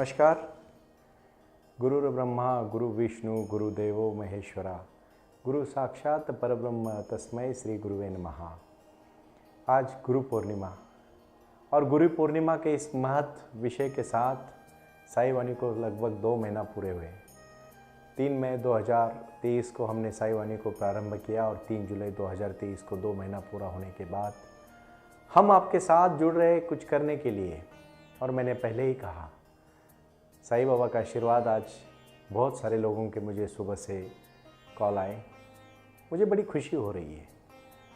नमस्कार। गुरुर्ब्रह्मा गुरु विष्णु गुरुदेवो महेश्वरा, गुरु साक्षात परब्रह्म तस्मै श्री गुरुवे नमः। आज गुरु पूर्णिमा और गुरु पूर्णिमा के इस महत्व विषय के साथ साई वाणी को लगभग 2 महीना पूरे हुए। 3 मई 2023 को हमने साई वाणी को प्रारंभ किया और 3 जुलाई 2023 को 2 महीना पूरा होने के बाद हम आपके साथ जुड़ रहे कुछ करने के लिए। और मैंने पहले ही कहा, साईं बाबा का आशीर्वाद आज बहुत सारे लोगों के मुझे सुबह से कॉल आए। मुझे बड़ी खुशी हो रही है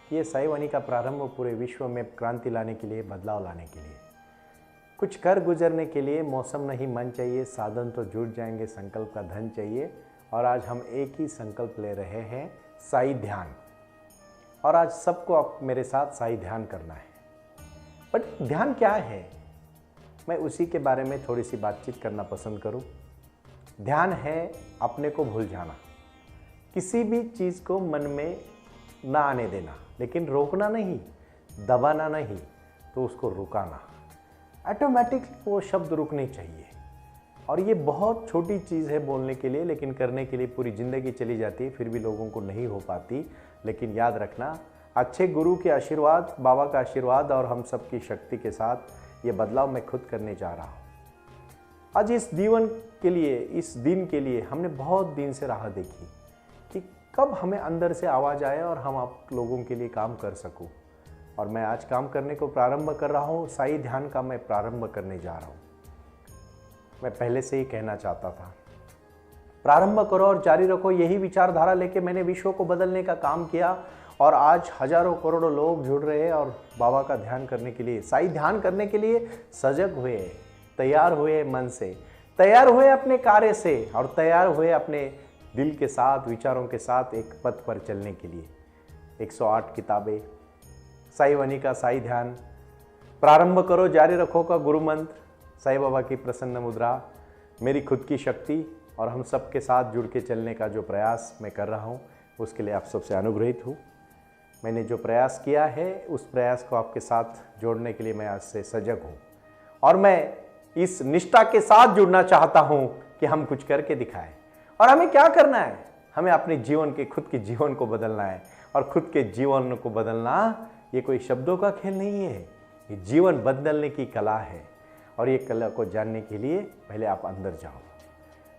कि ये साईं वाणी का प्रारंभ पूरे विश्व में क्रांति लाने के लिए, बदलाव लाने के लिए, कुछ कर गुजरने के लिए मौसम नहीं मन चाहिए, साधन तो जुट जाएंगे, संकल्प का धन चाहिए। और आज हम एक ही संकल्प ले रहे हैं, साई ध्यान। और आज सबको आप मेरे साथ साई ध्यान करना है। बट ध्यान क्या है, मैं उसी के बारे में थोड़ी सी बातचीत करना पसंद करूं। ध्यान है अपने को भूल जाना, किसी भी चीज़ को मन में ना आने देना, लेकिन रोकना नहीं, दबाना नहीं, तो उसको रुकाना। ऑटोमेटिक वो शब्द रुकने चाहिए। और ये बहुत छोटी चीज़ है बोलने के लिए, लेकिन करने के लिए पूरी ज़िंदगी चली जाती है, फिर भी लोगों को नहीं हो पाती। लेकिन याद रखना, अच्छे गुरु के आशीर्वाद, बाबा का आशीर्वाद और हम सब की शक्ति के साथ ये बदलाव मैं खुद करने जा रहा हूँ। आज इस जीवन के लिए, इस दिन के लिए हमने बहुत दिन से राह देखी कि कब हमें अंदर से आवाज़ आए और हम आप लोगों के लिए काम कर सकूँ। और मैं आज काम करने को प्रारंभ कर रहा हूँ। साई ध्यान का मैं प्रारंभ करने जा रहा हूँ। मैं पहले से ही कहना चाहता था, प्रारंभ करो और जारी रखो। यही विचारधारा लेके मैंने विश्व को बदलने का काम किया और आज हजारों करोड़ों लोग जुड़ रहे हैं और बाबा का ध्यान करने के लिए, साई ध्यान करने के लिए सजग हुए, तैयार हुए, मन से तैयार हुए, अपने कार्य से, और तैयार हुए अपने दिल के साथ, विचारों के साथ एक पथ पर चलने के लिए। 108 किताबें, साई वाणी का साई ध्यान, प्रारंभ करो जारी रखो का गुरु मंत्र, साई बाबा की प्रसन्न मुद्रा, मेरी खुद की शक्ति और हम सब के साथ जुड़ के चलने का जो प्रयास मैं कर रहा हूँ, उसके लिए आप सबसे अनुग्रहित हूँ। मैंने जो प्रयास किया है उस प्रयास को आपके साथ जोड़ने के लिए मैं आज से सजग हूँ। और मैं इस निष्ठा के साथ जुड़ना चाहता हूँ कि हम कुछ करके दिखाएं। और हमें क्या करना है, हमें अपने जीवन के, खुद के जीवन को बदलना है। और खुद के जीवन को बदलना ये कोई शब्दों का खेल नहीं है, ये जीवन बदलने की कला है। और ये कला को जानने के लिए पहले आप अंदर जाओ,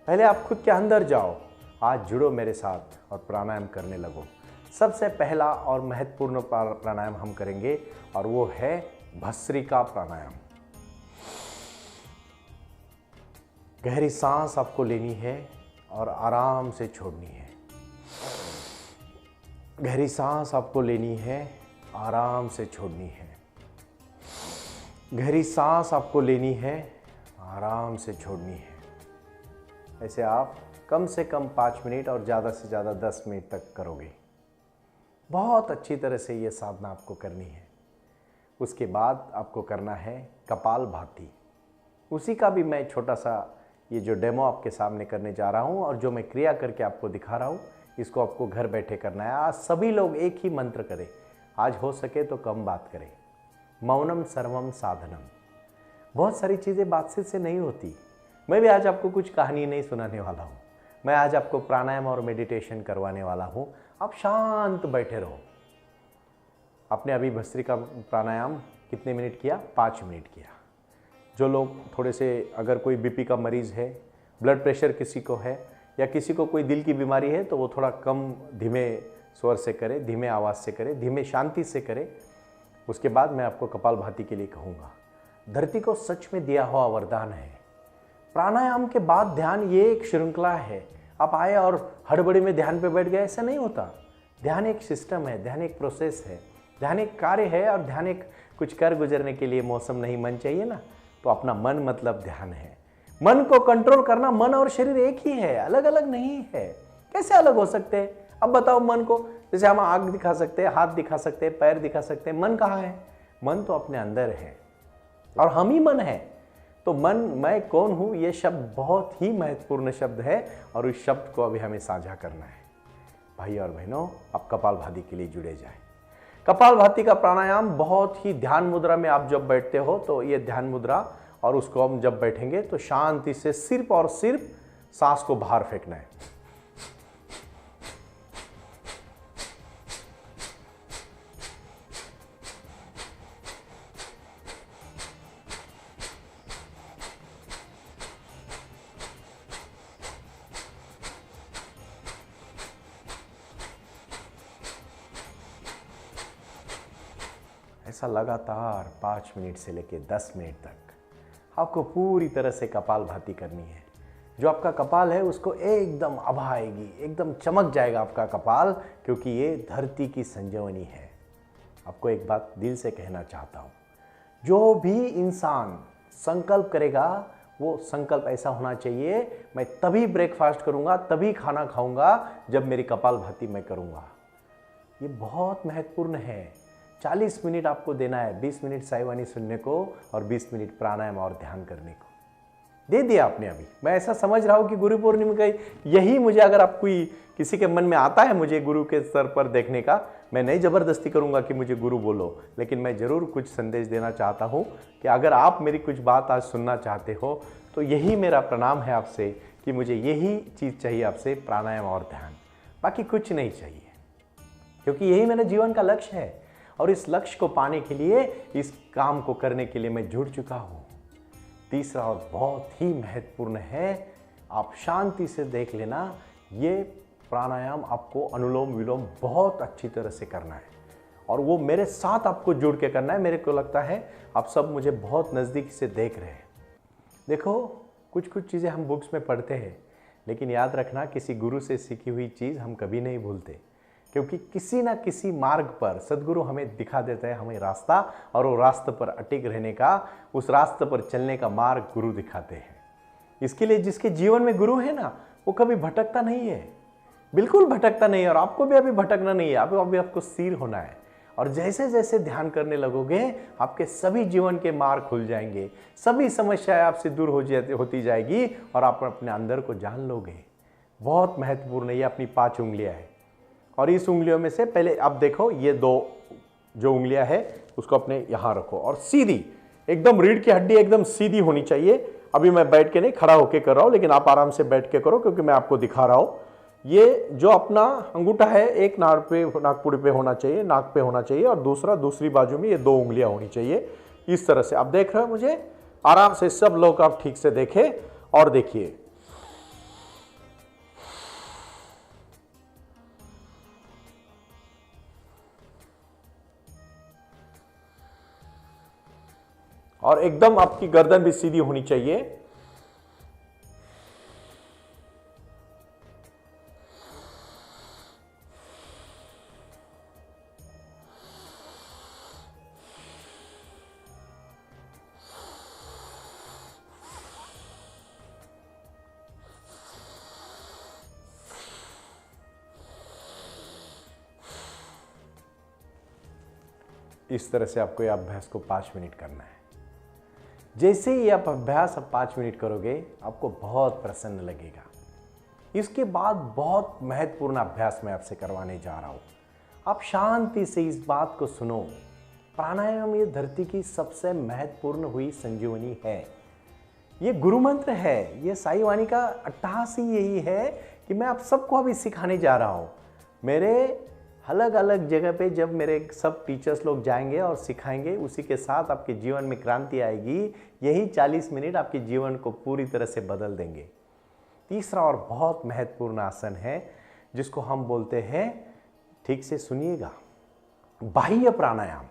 पहले आप खुद के अंदर जाओ। आज जुड़ो मेरे साथ और प्राणायाम करने लगो। सबसे पहला और महत्वपूर्ण प्राणायाम हम करेंगे और वो है भस्त्रिका प्राणायाम। गहरी सांस आपको लेनी है और आराम से छोड़नी है। गहरी सांस आपको लेनी है, आराम से छोड़नी है। गहरी सांस आपको लेनी है, आराम से छोड़नी है। ऐसे आप कम से कम 5 मिनट और ज़्यादा से ज़्यादा 10 मिनट तक करोगे। बहुत अच्छी तरह से ये साधना आपको करनी है। उसके बाद आपको करना है कपालभाति। उसी का भी मैं छोटा सा ये जो डेमो आपके सामने करने जा रहा हूँ और जो मैं क्रिया करके आपको दिखा रहा हूँ, इसको आपको घर बैठे करना है। आज सभी लोग एक ही मंत्र करें। आज हो सके तो कम बात करें। मौनम सर्वम साधनम। बहुत सारी चीज़ें बातचीत से नहीं होती। मैं भी आज आपको कुछ कहानी नहीं सुनाने वाला हूँ। मैं आज आपको प्राणायाम और मेडिटेशन करवाने वाला हूँ। आप शांत बैठे रहो। आपने अभी भस्त्रिका प्राणायाम कितने मिनट किया? 5 मिनट किया। जो लोग थोड़े से, अगर कोई बीपी का मरीज़ है, ब्लड प्रेशर किसी को है, या किसी को कोई दिल की बीमारी है, तो वो थोड़ा कम, धीमे स्वर से करे, धीमे आवाज़ से करे, धीमे शांति से करे। उसके बाद मैं आपको कपालभाति के लिए कहूँगा। धरती को सच में दिया हुआ वरदान है। प्राणायाम के बाद ध्यान, ये एक श्रृंखला है। आप आए और हड़बड़ी में ध्यान पे बैठ गए, ऐसा नहीं होता। ध्यान एक सिस्टम है, ध्यान एक प्रोसेस है, ध्यान एक कार्य है। और ध्यान एक कुछ कर गुजरने के लिए मौसम नहीं मन चाहिए ना, तो अपना मन मतलब ध्यान है। मन को कंट्रोल करना, मन और शरीर एक ही है, अलग अलग नहीं है। कैसे अलग हो सकते हैं? अब बताओ मन को, जैसे हम आँख दिखा सकते हैं, हाथ दिखा सकते हैं, पैर दिखा सकते हैं, मन कहाँ है? मन तो अपने अंदर है और हम ही मन है। तो मन, मैं कौन हूँ, ये शब्द बहुत ही महत्वपूर्ण शब्द है और उस शब्द को अभी हमें साझा करना है। भाई और बहनों, आप कपालभाति के लिए जुड़े जाएं। कपालभाति का प्राणायाम बहुत ही ध्यान मुद्रा में आप जब बैठते हो, तो ये ध्यान मुद्रा और उसको हम जब बैठेंगे तो शांति से सिर्फ और सिर्फ सांस को बाहर फेंकना है। ऐसा लगातार 5 मिनट से लेकर 10 मिनट तक आपको पूरी तरह से कपालभाति करनी है। जो आपका कपाल है उसको एकदम आभा आएगी, एकदम चमक जाएगा आपका कपाल, क्योंकि ये धरती की संजीवनी है। आपको एक बात दिल से कहना चाहता हूँ, जो भी इंसान संकल्प करेगा वो संकल्प ऐसा होना चाहिए, मैं तभी ब्रेकफास्ट करूँगा, तभी खाना खाऊँगा जब मेरी कपालभाति मैं करूँगा। ये बहुत महत्वपूर्ण है। 40 मिनट आपको देना है, 20 मिनट साई वाणी सुनने को और 20 मिनट प्राणायाम और ध्यान करने को दे दिया आपने। अभी मैं ऐसा समझ रहा हूँ कि गुरु पूर्णिमा का यही मुझे, अगर आप कोई किसी के मन में आता है मुझे गुरु के स्तर पर देखने का, मैं नहीं ज़बरदस्ती करूँगा कि मुझे गुरु बोलो, लेकिन मैं ज़रूर कुछ संदेश देना चाहता हूँ कि अगर आप मेरी कुछ बात आज सुनना चाहते हो तो यही मेरा प्रणाम है आपसे कि मुझे यही चीज़ चाहिए आपसे, प्राणायाम और ध्यान, बाकी कुछ नहीं चाहिए, क्योंकि यही मेरा जीवन का लक्ष्य है। और इस लक्ष्य को पाने के लिए, इस काम को करने के लिए मैं जुड़ चुका हूँ। तीसरा और बहुत ही महत्वपूर्ण है, आप शांति से देख लेना, ये प्राणायाम आपको अनुलोम विलोम बहुत अच्छी तरह से करना है और वो मेरे साथ आपको जुड़ के करना है। मेरे को लगता है आप सब मुझे बहुत नज़दीक से देख रहे हैं। देखो, कुछ चीज़ें हम बुक्स में पढ़ते हैं, लेकिन याद रखना किसी गुरु से सीखी हुई चीज़ हम कभी नहीं भूलते, क्योंकि किसी ना किसी मार्ग पर सद्गुरु हमें दिखा देता है हमें रास्ता, और वो रास्ते पर अटिक रहने का, उस रास्ते पर चलने का मार्ग गुरु दिखाते हैं। इसके लिए जिसके जीवन में गुरु है ना, वो कभी भटकता नहीं है, बिल्कुल भटकता नहीं है। और आपको भी अभी भटकना नहीं है, अभी आपको स्थिर होना है। और जैसे जैसे ध्यान करने लगोगे आपके सभी जीवन के मार्ग खुल जाएंगे, सभी समस्याएं आपसे दूर होती जाएगी और आप अपने अंदर को जान लोगे। बहुत महत्वपूर्ण है। ये अपनी 5 उंगलियां है और इस उंगलियों में से पहले आप देखो, ये 2 जो उंगलियां है उसको अपने यहाँ रखो और सीधी एकदम रीढ़ की हड्डी एकदम सीधी होनी चाहिए। अभी मैं बैठ के नहीं, खड़ा होके कर रहा हूँ, लेकिन आप आराम से बैठ के करो क्योंकि मैं आपको दिखा रहा हूँ। ये जो अपना अंगूठा है एक नाकपुड़ी पे होना चाहिए, नाक पे होना चाहिए, और दूसरा दूसरी बाजू में ये 2 उंगलियां होनी चाहिए। इस तरह से आप देख रहे हो मुझे, आराम से सब लोग आप ठीक से देखें और देखिए। और एकदम आपकी गर्दन भी सीधी होनी चाहिए। इस तरह से आपको यह अभ्यास को 5 मिनट करना है। जैसे ही आप अभ्यास 5 मिनट करोगे आपको बहुत प्रसन्न लगेगा। इसके बाद बहुत महत्वपूर्ण अभ्यास मैं आपसे करवाने जा रहा हूँ। आप शांति से इस बात को सुनो। प्राणायाम ये धरती की सबसे महत्वपूर्ण हुई संजीवनी है। ये गुरु मंत्र है। ये साई वाणी का अट्टहास ही यही है कि मैं आप सबको अभी सिखाने जा रहा हूँ। मेरे अलग अलग जगह पे जब मेरे सब टीचर्स लोग जाएंगे और सिखाएंगे, उसी के साथ आपके जीवन में क्रांति आएगी। यही 40 मिनट आपके जीवन को पूरी तरह से बदल देंगे। तीसरा और बहुत महत्वपूर्ण आसन है जिसको हम बोलते हैं, ठीक से सुनिएगा, बाह्य प्राणायाम।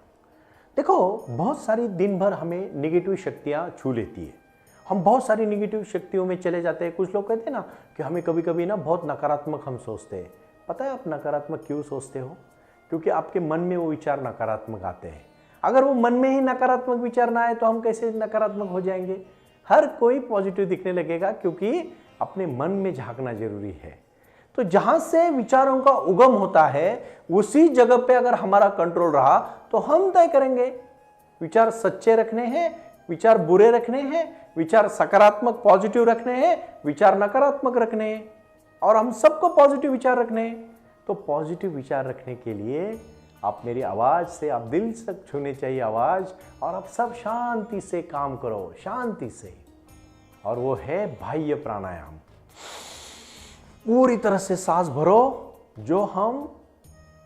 देखो, बहुत सारी दिन भर हमें निगेटिव शक्तियाँ छू लेती है। हम बहुत सारी निगेटिव शक्तियों में चले जाते हैं। कुछ लोग कहते हैं ना कि हमें कभी कभी ना बहुत नकारात्मक हम सोचते हैं। पता है आप नकारात्मक क्यों सोचते हो? क्योंकि आपके मन में वो विचार नकारात्मक आते हैं। अगर वो मन में ही नकारात्मक विचार ना आए तो हम कैसे नकारात्मक हो जाएंगे? हर कोई पॉजिटिव दिखने लगेगा, क्योंकि अपने मन में झांकना जरूरी है। तो जहां से विचारों का उगम होता है उसी जगह पे अगर हमारा कंट्रोल रहा तो हम तय करेंगे विचार सच्चे रखने हैं, विचार बुरे रखने हैं, विचार सकारात्मक पॉजिटिव रखने हैं, विचार नकारात्मक रखने हैं। और हम सबको पॉजिटिव विचार रखने हैं। तो पॉजिटिव विचार रखने के लिए आप मेरी आवाज़ से, आप दिल से छूने चाहिए आवाज़, और आप सब शांति से काम करो, शांति से। और वो है बाह्य प्राणायाम। पूरी तरह से सांस भरो। जो हम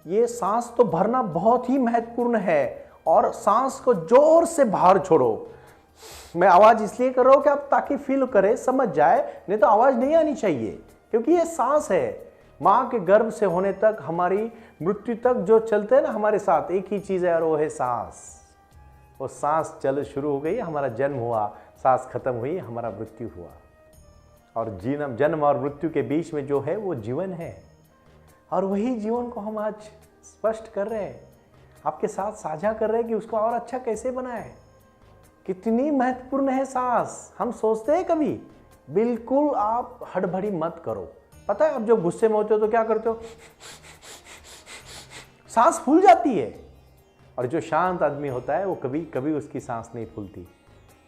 ये सांस तो भरना बहुत ही महत्वपूर्ण है, और सांस को जोर से बाहर छोड़ो। मैं आवाज़ इसलिए कर रहा हूँ कि आप ताकि फील करें, समझ जाए, नहीं तो आवाज़ नहीं आनी चाहिए, क्योंकि ये सांस है। माँ के गर्भ से होने तक, हमारी मृत्यु तक जो चलते हैं ना हमारे साथ, एक ही चीज़ है, और वो है सांस। वो सांस चल शुरू हो गई, हमारा जन्म हुआ, सांस खत्म हुई, हमारा मृत्यु हुआ। और जन्म और मृत्यु के बीच में जो है वो जीवन है, और वही जीवन को हम आज स्पष्ट कर रहे हैं, आपके साथ साझा कर रहे हैं कि उसको और अच्छा कैसे बनाएं। कितनी महत्वपूर्ण है सांस, हम सोचते हैं कभी? बिल्कुल आप हड़बड़ी मत करो। पता है आप जब गुस्से में होते हो तो क्या करते हो? सांस फूल जाती है। और जो शांत आदमी होता है वो कभी कभी उसकी सांस नहीं फूलती।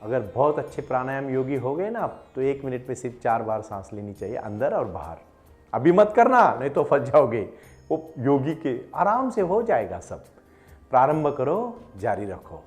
अगर बहुत अच्छे प्राणायाम योगी हो गए ना, तो 1 मिनट में सिर्फ 4 बार सांस लेनी चाहिए, अंदर और बाहर। अभी मत करना, नहीं तो फंस जाओगे। वो योगी के आराम से हो जाएगा सब। प्रारंभ करो, जारी रखो।